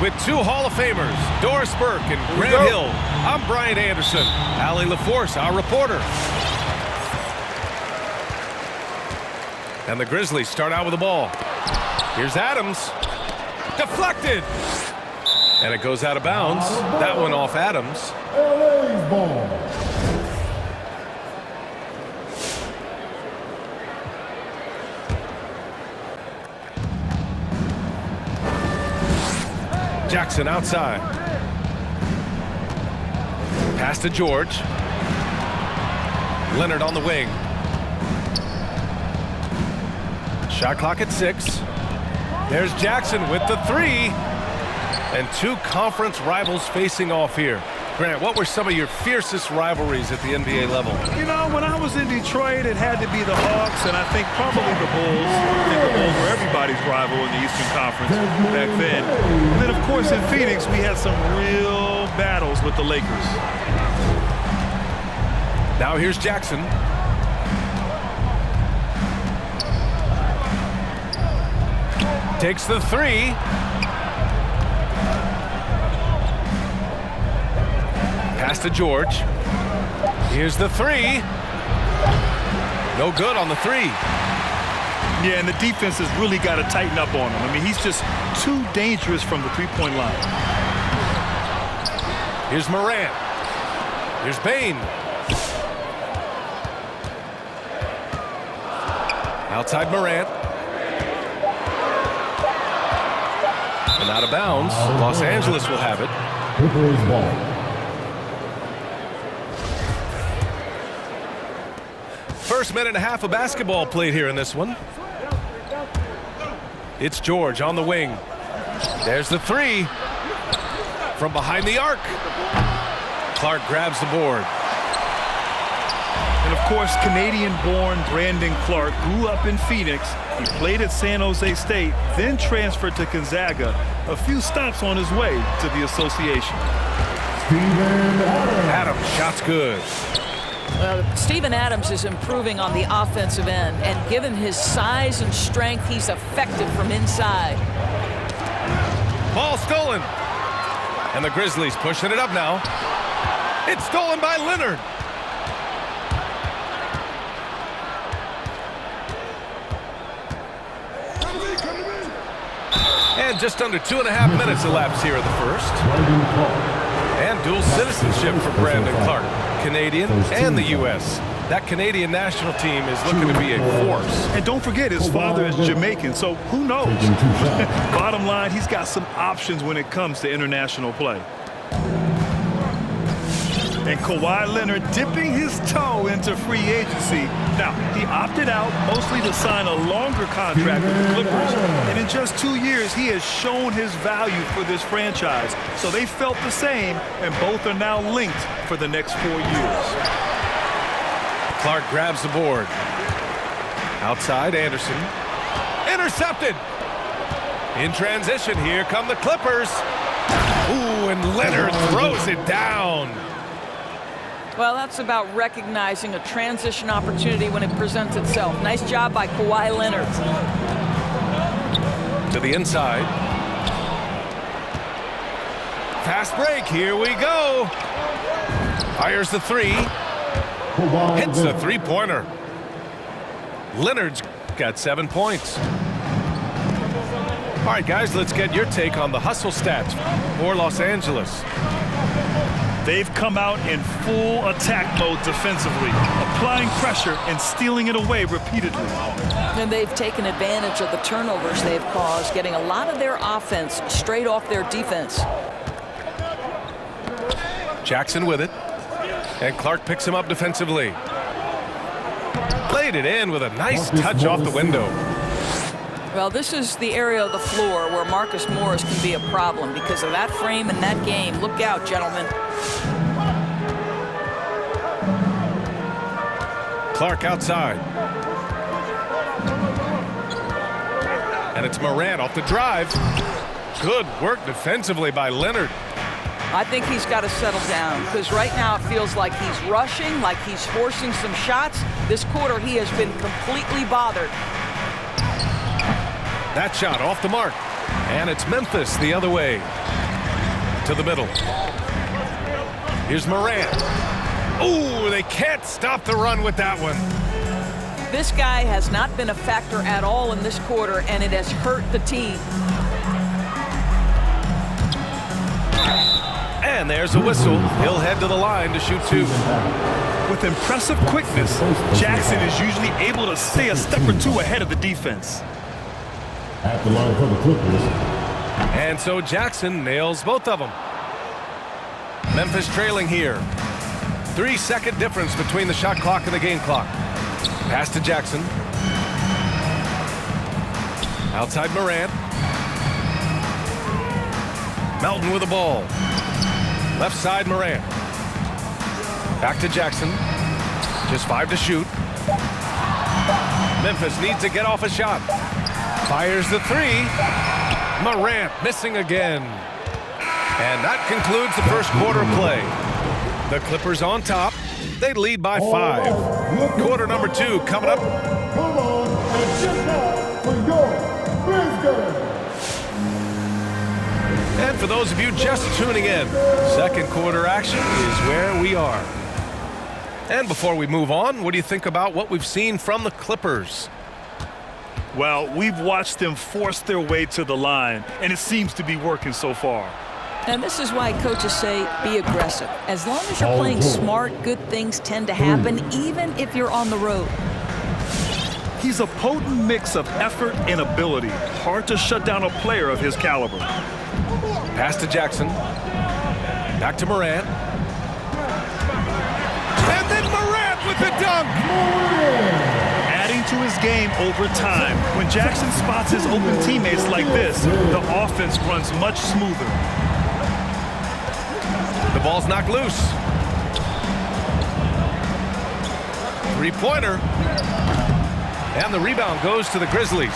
with two Hall of Famers, Doris Burke and Grant Hill. I'm Brian Anderson. Allie LaForce, our reporter. And the Grizzlies start out with the ball. Here's Adams. Deflected. And it goes out of bounds. That one off Adams. LA's ball. Jackson outside. Pass to George. Leonard on the wing. Shot clock at 6. There's Jackson with the 3. And two conference rivals facing off here. Grant, what were some of your fiercest rivalries at the NBA level? You know, when I was in Detroit, it had to be the Hawks, and I think probably the Bulls. I think the Bulls were everybody's rival in the Eastern Conference back then. And then, of course, in Phoenix, we had some real battles with the Lakers. Now here's Jackson. Takes the 3. Pass to George. Here's the 3. No good on the 3. Yeah, and the defense has really got to tighten up on him. I mean, he's just too dangerous from the three-point line. Here's Morant. Here's Bain. Outside Morant. And out of bounds. Los Angeles will have it. Clippers ball. First minute and a half of basketball played here in this one. It's George on the wing. There's the 3 from behind the arc. Clark grabs the board. And, of course, Canadian-born Brandon Clark grew up in Phoenix. He played at San Jose State, then transferred to Gonzaga. A few stops on his way to the association. Adams, shot's good. Well, Steven Adams is improving on the offensive end, and given his size and strength, he's effective from inside. Ball stolen. And the Grizzlies pushing it up now. It's stolen by Leonard. And just under 2.5 minutes elapsed here in the first. And dual citizenship for Brandon Clark. Canadian and the U.S. That Canadian national team is looking to be a force. And don't forget, his father is Jamaican, so who knows? Bottom line, he's got some options when it comes to international play. And Kawhi Leonard dipping his toe into free agency. Now, he opted out mostly to sign a longer contract with the Clippers. And in just 2 years, he has shown his value for this franchise. So they felt the same, and both are now linked for the next 4 years. Clark grabs the board. Outside, Anderson. Intercepted. In transition, here come the Clippers. Ooh, and Leonard throws it down. Well, that's about recognizing a transition opportunity when it presents itself. Nice job by Kawhi Leonard. To the inside. Fast break, here we go. Fires the 3. Hits a 3-pointer. Leonard's got 7 points. All right, guys, let's get your take on the hustle stats for Los Angeles. They've come out in full attack mode defensively, applying pressure and stealing it away repeatedly. And they've taken advantage of the turnovers they've caused, getting a lot of their offense straight off their defense. Jackson with it. And Clark picks him up defensively. Played it in with a nice touch off the window. Well, this is the area of the floor where Marcus Morris can be a problem because of that frame and that game. Look out, gentlemen. Clark outside. And it's Morant off the drive. Good work defensively by Leonard. I think he's got to settle down because right now it feels like he's rushing, like he's forcing some shots. This quarter he has been completely bothered. That shot off the mark. And it's Memphis the other way. to the middle. Here's Morant. Ooh, they can't stop the run with that one. This guy has not been a factor at all in this quarter, and it has hurt the team. And there's a whistle. He'll head to the line to shoot 2. With impressive quickness, Jackson is usually able to stay a step or 2 ahead of the defense. At the line for the Clippers. And so Jackson nails both of them. Memphis trailing here. 3-second difference between the shot clock and the game clock. Pass to Jackson. Outside Morant. Melton with the ball. Left side Morant. Back to Jackson. Just 5 to shoot. Memphis needs to get off a shot. Fires the 3. Morant missing again. And that concludes the first quarter play. The Clippers on top. They lead by 5. Quarter number 2 coming up. Come on and get back for your Grizzlies. And for those of you just tuning in, second quarter action is where we are. And before we move on, what do you think about what we've seen from the Clippers? Well, we've watched them force their way to the line, and it seems to be working so far. And this is why coaches say be aggressive. As long as you're playing smart, good things tend to happen, even if you're on the road. He's a potent mix of effort and ability. Hard to shut down a player of his caliber. Pass to Jackson. Back to Morant. And then Morant with the dunk. Adding to his game over time. When Jackson spots his open teammates like this, the offense runs much smoother. The ball's knocked loose. 3-pointer. And the rebound goes to the Grizzlies.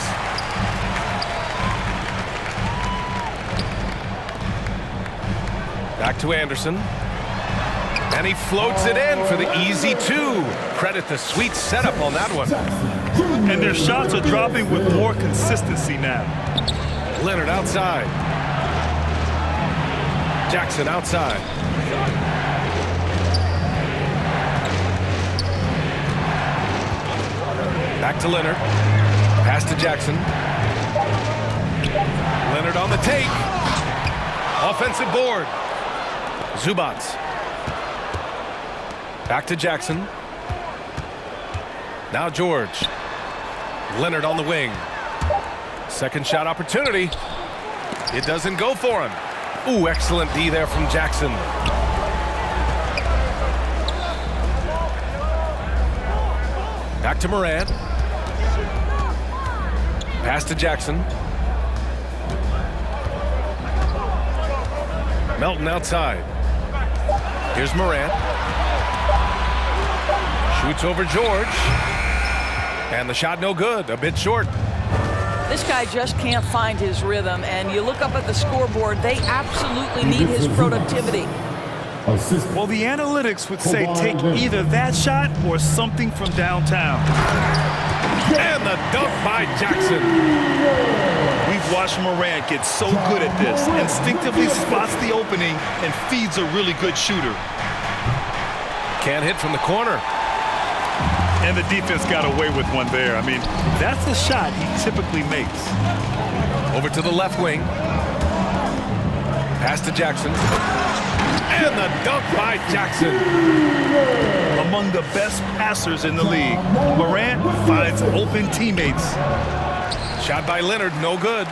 Back to Anderson. And he floats it in for the easy 2. Credit the sweet setup on that one. And their shots are dropping with more consistency now. Leonard outside. Jackson outside. Back to Leonard. Pass to Jackson. Leonard on the take. Offensive board. Zubac. Back to Jackson. Now George. Leonard on the wing. Second shot opportunity. It doesn't go for him. Ooh, excellent D there from Jackson. Back to Morant. Pass to Jackson. Melton outside. Here's Morant. Shoots over George. And the shot no good, a bit short. This guy just can't find his rhythm, and you look up at the scoreboard, they absolutely need his productivity. Well, the analytics would say take either that shot or something from downtown. And the dunk by Jackson. We've watched Morant get so good at this, instinctively spots the opening and feeds a really good shooter. Can't hit from the corner. And the defense got away with one there. I mean, that's the shot he typically makes. Over to the left wing. Pass to Jackson. And the dunk by Jackson. Among the best passers in the league, Morant finds open teammates. Shot by Leonard, no good.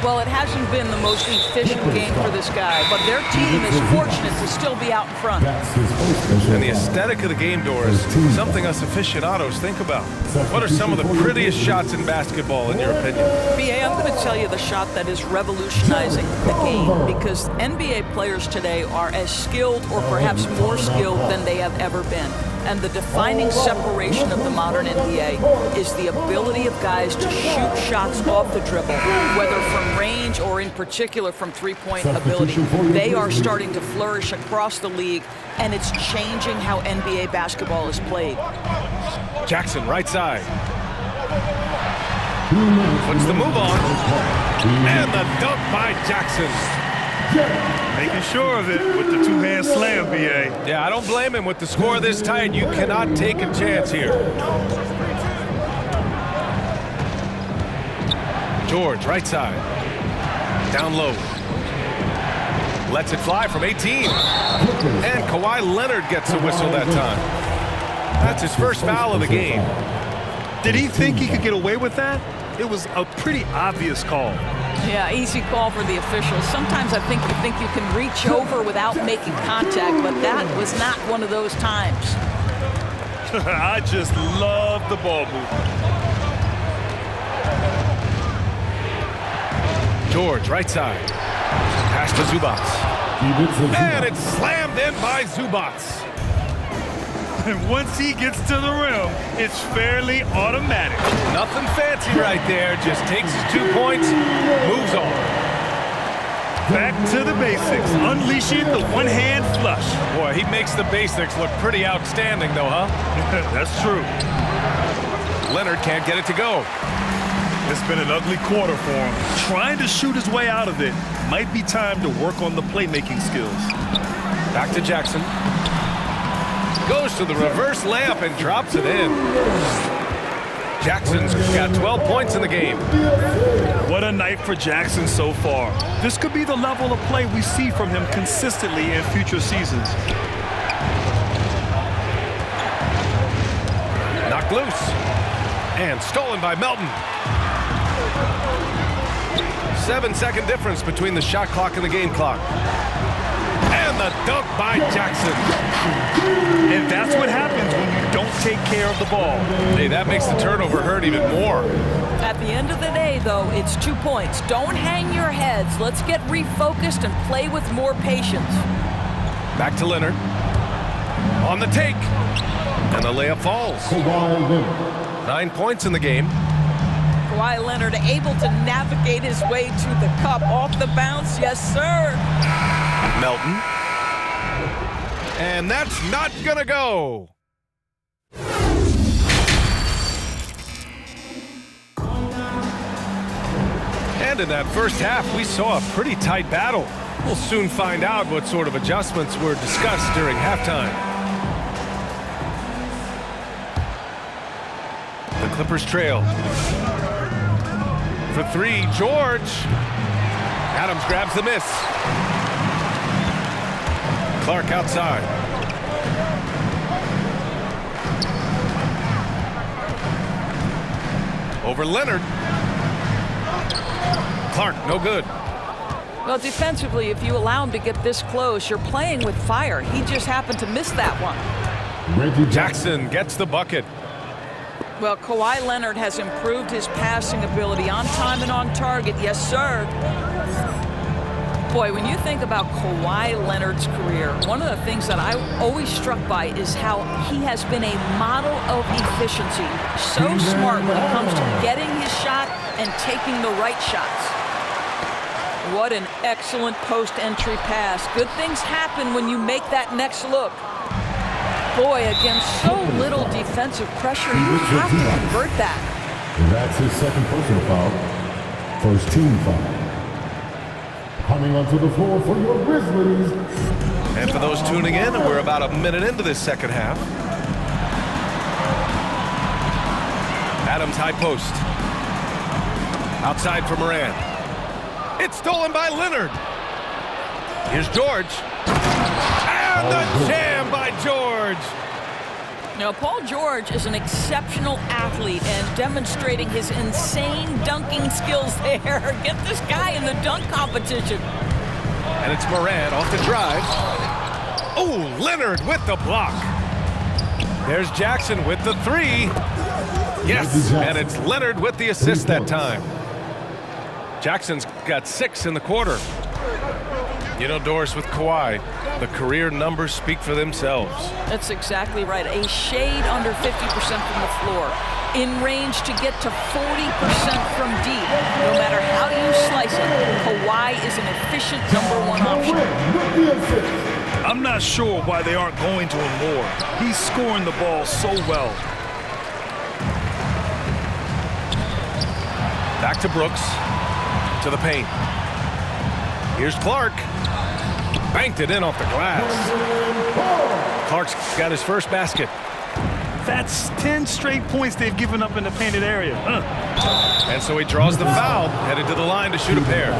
Well, it hasn't been the most efficient game for this guy, but their team is fortunate to still be out in front. And the aesthetic of the game, Doris, something us aficionados think about. What are some of the prettiest shots in basketball, in your opinion? BA, I'm going to tell you the shot that is revolutionizing the game, because NBA players today are as skilled or perhaps more skilled than they have ever been. And the defining separation of the modern NBA is the ability of guys to shoot shots off the dribble, whether from range or in particular from three-point ability. They are starting to flourish across the league, and it's changing how NBA basketball is played. Jackson, right side. Puts the move on. And the dunk by Jackson. Making sure of it with the two-hand slam, B.A. Yeah, I don't blame him. With the score this tight, you cannot take a chance here. George, right side. Down low. Lets it fly from 18. And Kawhi Leonard gets a whistle that time. That's his first foul of the game. Did he think he could get away with that? It was a pretty obvious call. Yeah, easy call for the officials. Sometimes I think you can reach over without making contact, but that was not one of those times. I just love the ball movement. George, right side. Pass to Zubac. And it's slammed in by Zubac. And once he gets to the rim, it's fairly automatic. Nothing fancy right there. Just takes his 2 points, moves on. Back to the basics. Unleashing the one-hand flush. Boy, he makes the basics look pretty outstanding, though, huh? That's true. Leonard can't get it to go. It's been an ugly quarter for him. Trying to shoot his way out of it. Might be time to work on the playmaking skills. Back to Jackson. Goes to the reverse layup and drops it in. Jackson's got 12 points in the game. What a night for Jackson so far. This could be the level of play we see from him consistently in future seasons. Knocked loose. And stolen by Melton. 7-second difference between the shot clock and the game clock. And the dunk by Jackson. And that's what happens when you don't take care of the ball. Hey, that makes the turnover hurt even more. At the end of the day, though, it's 2 points. Don't hang your heads. Let's get refocused and play with more patience. Back to Leonard. On the take. And the layup falls. 9 points in the game. Kawhi Leonard able to navigate his way to the cup. Off the bounce, yes, sir. Melton. And that's not gonna go. And in that first half, we saw a pretty tight battle. We'll soon find out what sort of adjustments were discussed during halftime. The Clippers trail. For three, George. Adams grabs the miss. Clark outside. Over Leonard. Clark, no good. Well, defensively, if you allow him to get this close, you're playing with fire. He just happened to miss that one. Jackson gets the bucket. Well, Kawhi Leonard has improved his passing ability on time and on target. Yes, sir. Boy, when you think about Kawhi Leonard's career, one of the things that I'm always struck by is how he has been a model of efficiency. So smart when it comes to getting his shot and taking the right shots. What an excellent post-entry pass. Good things happen when you make that next look. Boy, against so little defensive pressure, you have to convert that. That's his second personal foul. First team foul. Coming onto the floor for your Grizzlies. And for those tuning in, we're about a minute into this second half. Adams high post. Outside for Moran. It's stolen by Leonard. Here's George. And the jam by George. Now, Paul George is an exceptional athlete and demonstrating his insane dunking skills there. Get this guy in the dunk competition. And it's Moran off the drive. Oh, Leonard with the block. There's Jackson with the three. Yes, and it's Leonard with the assist that time. Jackson's got 6 in the quarter. You know, Doris, with Kawhi, the career numbers speak for themselves. That's exactly right. A shade under 50% from the floor. In range to get to 40% from deep. No matter how you slice it, Kawhi is an efficient #1 option. I'm not sure why they aren't going to him more. He's scoring the ball so well. Back to Brooks. To the paint. Here's Clark. Banked it in off the glass. Clark's got his first basket. That's 10 straight points they've given up in the painted area. And so he draws the foul, headed to the line to shoot a pair.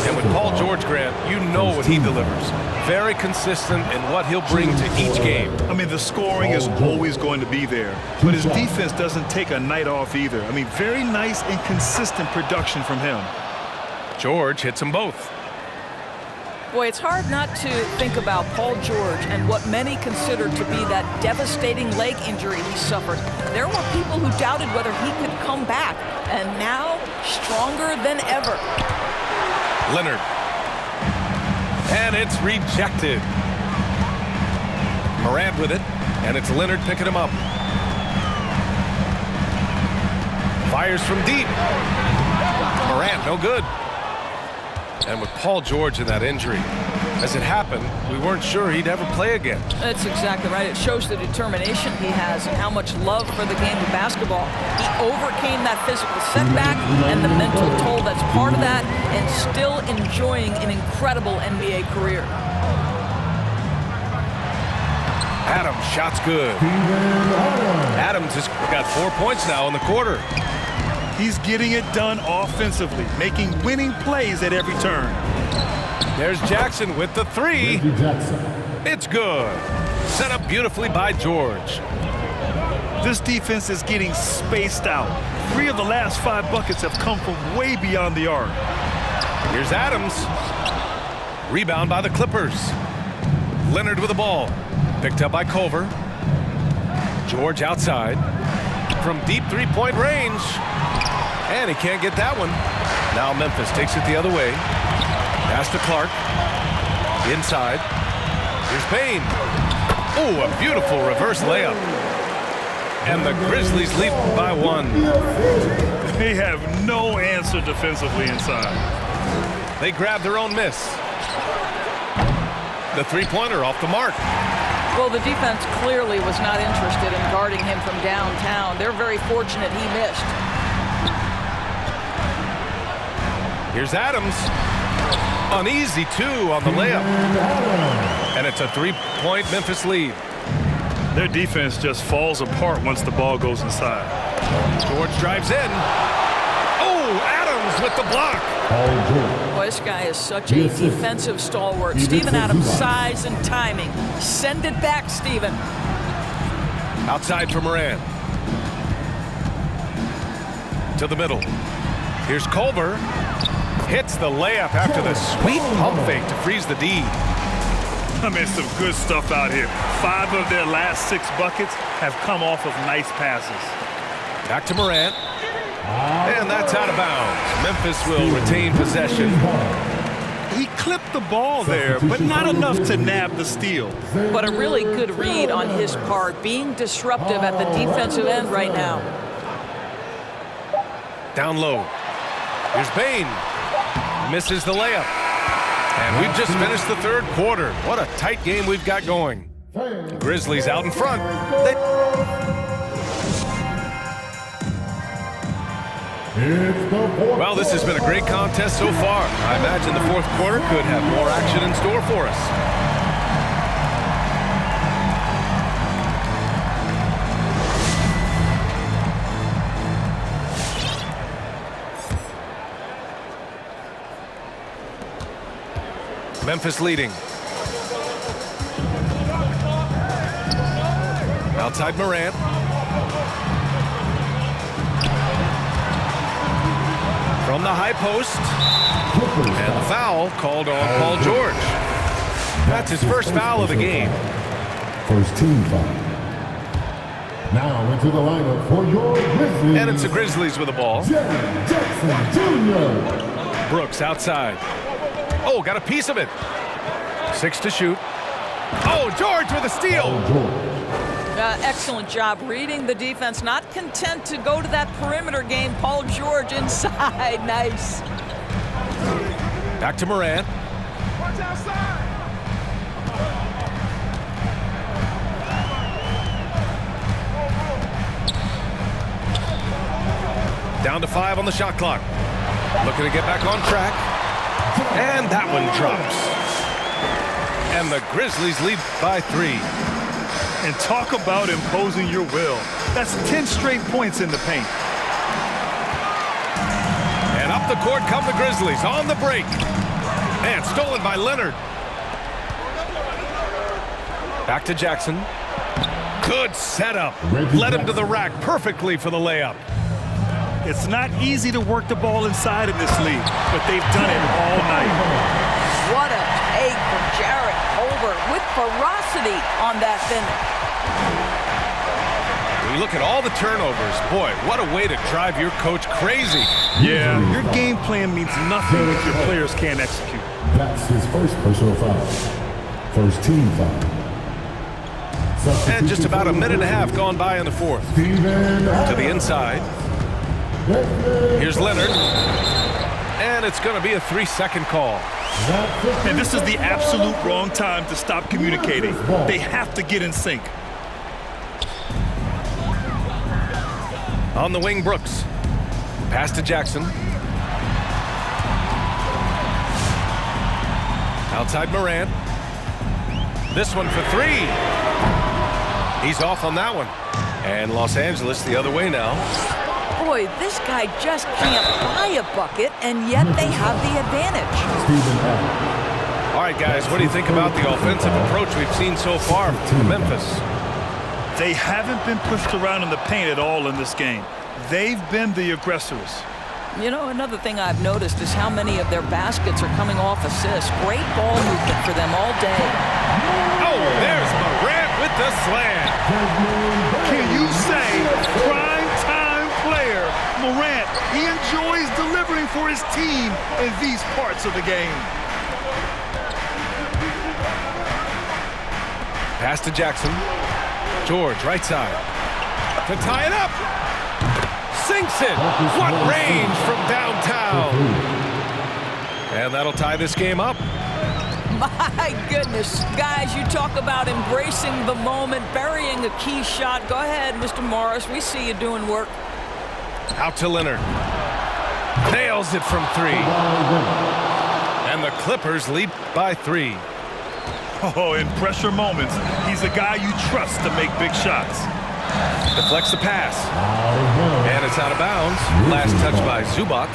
And with Paul George, Grant, you know what he delivers. Very consistent in what he'll bring to each game. I mean, the scoring is always going to be there, but his defense doesn't take a night off either. I mean, very nice and consistent production from him. George hits them both. Boy, it's hard not to think about Paul George and what many consider to be that devastating leg injury he suffered. There were people who doubted whether he could come back, and now stronger than ever. Leonard. And it's rejected. Morant with it, and it's Leonard picking him up. Fires from deep. Morant, no good. And with Paul George in that injury, as it happened, we weren't sure he'd ever play again. That's exactly right. It shows the determination he has and how much love for the game of basketball. He overcame that physical setback and the mental toll that's part of that, and still enjoying an incredible NBA career. Adams, shot's good. Adams has got 4 points now in the quarter. He's getting it done offensively, making winning plays at every turn. There's Jackson with the three. It's good. Set up beautifully by George. This defense is getting spaced out. 3 of the last 5 buckets have come from way beyond the arc. Here's Adams. Rebound by the Clippers. Leonard with the ball. Picked up by Culver. George outside. From deep three-point range. And he can't get that one. Now Memphis takes it the other way. Pass to Clark. Inside. Here's Payne. Oh, a beautiful reverse layup. And the Grizzlies lead by 1. They have no answer defensively inside. They grab their own miss. The three-pointer off the mark. Well, the defense clearly was not interested in guarding him from downtown. They're very fortunate he missed. Here's Adams. An easy 2 on the layup. And it's a 3-point Memphis lead. Their defense just falls apart once the ball goes inside. George drives in. Oh, Adams with the block. Boy, this guy is such a defensive stalwart. Steven Adams' size and timing. Send it back, Steven. Outside for Morant. To the middle. Here's Culver. Hits the layup after the sweet pump fake to freeze the D. I mean, some good stuff out here. 5 of their last 6 buckets have come off of nice passes. Back to Morant. And that's out of bounds. Memphis will retain possession. He clipped the ball there, but not enough to nab the steal. But a really good read on his part, being disruptive at the defensive end right now. Down low. Here's Payne. Misses the layup. And we've just finished the third quarter. What a tight game we've got going. Grizzlies out in front. Well, this has been a great contest so far. I imagine the fourth quarter could have more action in store for us. Memphis leading. Outside Morant. From the high post. And the foul called on Paul George. That's his first foul of the game. First team foul. Now into the lineup for your Grizzlies. And it's the Grizzlies with the ball. Jackson Jr. Brooks outside. Oh, got a piece of it. 6 to shoot. Oh, George with a steal. Excellent job reading the defense. Not content to go to that perimeter game. Paul George inside. Nice. Back to Morant. Watch outside. Down to 5 on the shot clock. Looking to get back on track. And that one drops. And the Grizzlies lead by 3. And talk about imposing your will. That's 10 straight points in the paint. And up the court come the Grizzlies on the break. And stolen by Leonard. Back to Jackson. Good setup. Led him to the rack perfectly for the layup. It's not easy to work the ball inside in this league, but they've done it all night. What a take from Jarrett Culver with ferocity on that finish. When you look at all the turnovers, boy, what a way to drive your coach crazy. Yeah, your game plan means nothing if your players can't execute. That's his first personal foul. First team foul. And just about a minute and a half gone by in the fourth. To the inside. Here's Leonard. And it's going to be a 3-second call. And this is the absolute wrong time to stop communicating. They have to get in sync. On the wing, Brooks. Pass to Jackson. Outside Morant. This one for 3. He's off on that one. And Los Angeles the other way now. Boy, this guy just can't buy a bucket, and yet they have the advantage. All right, guys, what do you think about the offensive approach we've seen so far from Memphis? They haven't been pushed around in the paint at all in this game. They've been the aggressors. You know, another thing I've noticed is how many of their baskets are coming off assists. Great ball movement for them all day. Oh, there's Morant with the slam. Can you say prime-time player? Morant, he enjoys delivering for his team in these parts of the game. Pass to Jackson. George, right side. To tie it up. Sinks it. What range from downtown. And that'll tie this game up. My goodness. Guys, you talk about embracing the moment, burying a key shot. Go ahead, Mr. Morris. We see you doing work. Out to Leonard. Nails it from 3. And the Clippers lead by 3. Oh, in pressure moments, he's a guy you trust to make big shots. Deflects the pass. And it's out of bounds. Last touch by Zubac.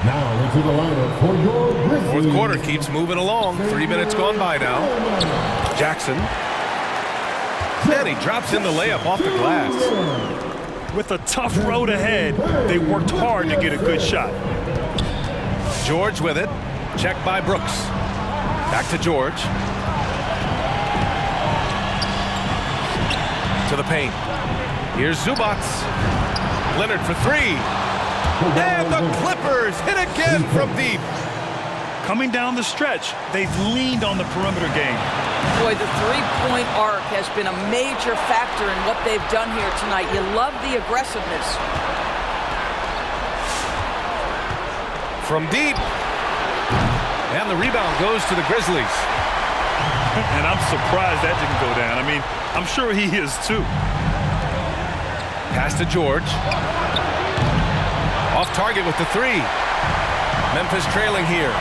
Now into the lineup for your Grizzlies. Fourth quarter keeps moving along. 3 minutes gone by now. Jackson. And he drops in the layup off the glass. With a tough road ahead, they worked hard to get a good shot. George with it. Checked by Brooks. Back to George. To the paint. Here's Zubac. Leonard for 3. And the Clippers hit again from deep. Coming down the stretch, they've leaned on the perimeter game. Boy, the three-point arc has been a major factor in what they've done here tonight. You love the aggressiveness. From deep. And the rebound goes to the Grizzlies. And I'm surprised that didn't go down. I mean, I'm sure he is too. Pass to George. Off target with the 3. Memphis trailing here.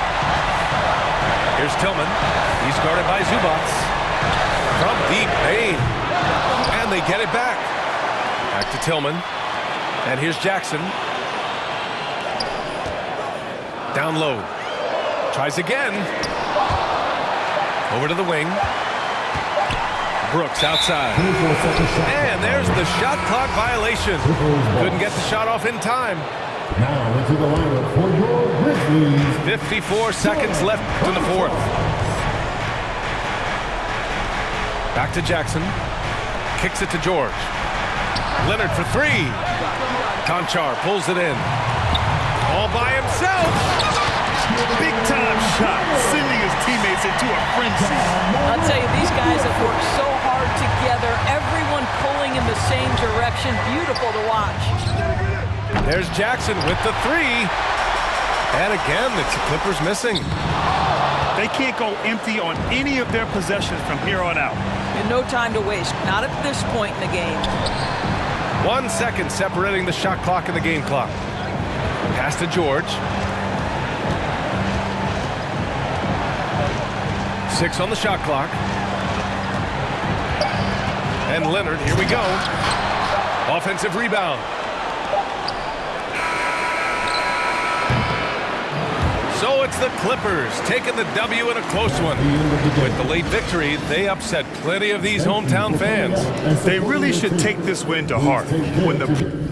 Here's Tillman. He's guarded by Zubac. From deep, Payne. And they get it back. Back to Tillman. And here's Jackson. Down low. Tries again. Over to the wing. Brooks outside. And there's the shot clock violation. Couldn't get the shot off in time. Now into the lineup for your Grizzlies. 54 seconds left in the fourth. Back to Jackson. Kicks it to George. Leonard for 3. Conchar pulls it in. All by himself. Big-time shot, sending his teammates into a frenzy. I'll tell you, these guys have worked so hard together. Everyone pulling in the same direction. Beautiful to watch. There's Jackson with the 3. And again, it's the Clippers missing. They can't go empty on any of their possessions from here on out. And no time to waste. Not at this point in the game. 1 second separating the shot clock and the game clock. Pass to George. 6 on the shot clock. And Leonard, here we go. Offensive rebound. So it's the Clippers taking the W in a close one. With the late victory, they upset plenty of these hometown fans. They really should take this win to heart. When the